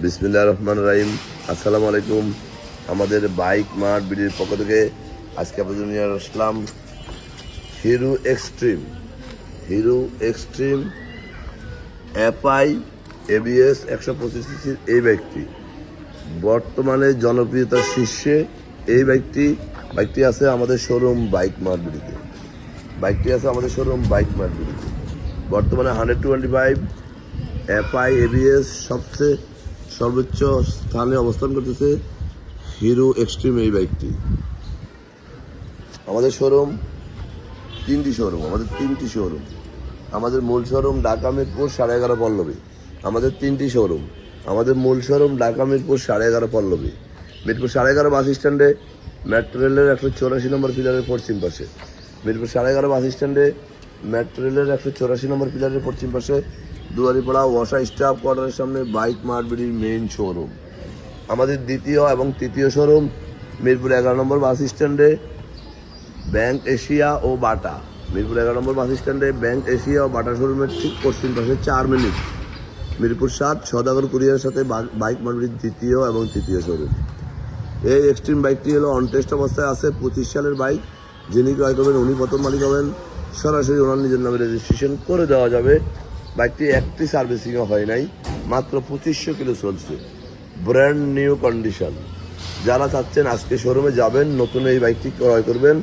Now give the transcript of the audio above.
বিসমিল্লাহির রহমানির রহিম। আসসালামু আলাইকুম। আমাদের বাইক মার্ট বিডির পক্ষ থেকে আজকে আপনাদের নিয়ে আসলাম হিরো এক্সট্রিম এফআই এবিএস 125 সিসির এই বাইকটি বর্তমানে জনপ্রিয়তার শীর্ষে। এই বাইকটি আছে আমাদের শোরুম বাইক মার্ট বিডিতে। বর্তমানে 125 এফআই এবিএস সর্বোচ্চ স্থানে অবস্থান করতেছে হিরো এক্সট্রিম এই বাইকটি। আমাদের তিনটি শোরুম। আমাদের মূল শোরুম ঢাকা মিরপুর 11.5 পল্লবী। আমাদের মূল শোরুম ঢাকা মিরপুর 11.5 পল্লবী। মিরপুর 11.5 বাস স্ট্যান্ডে মেট্রো রেলের 184 নম্বর পিলারের পশ্চিম পাশে। মিরপুর 11.5 বাস স্ট্যান্ডে মেট্রো রেলের 184 নম্বর পিলারের পশ্চিম পাশে দুয়ারিপাড়া ওয়াসা স্টাফ কোয়ার্টারের সামনে বাইক মার্ট বিডির মেইন শোরুম। আমাদের দ্বিতীয় এবং তৃতীয় শোরুম মিরপুর 11 নম্বর বাস স্ট্যান্ডে ব্যাংক এশিয়া ও বাটা। শোরুমের ঠিক পশ্চিম পাশে 4 মিনিট। মিরপুর 7 সওদাগর কুরিয়ারের সাথে বাইক মার্ট বিডির দ্বিতীয় এবং তৃতীয় শোরুম। এই এক্সট্রিম বাইকটি হলো অনটেস্ট অবস্থায় আছে, 25 সালের বাইক। যিনি ক্রয় করবেন উনি প্রথম মালিক হবেন। সরাসরি ওনার নিজের নামে রেজিস্ট্রেশন করে দেওয়া যাবে। বাইকটি একটি সার্ভিসিংও হয় নাই, মাত্র 2500 কিলো চলছে, ব্র্যান্ড নিউ কন্ডিশন। যারা চাচ্ছেন আজকে শোরুমে যাবেন, নতুন এই বাইকটি ক্রয় করবেন,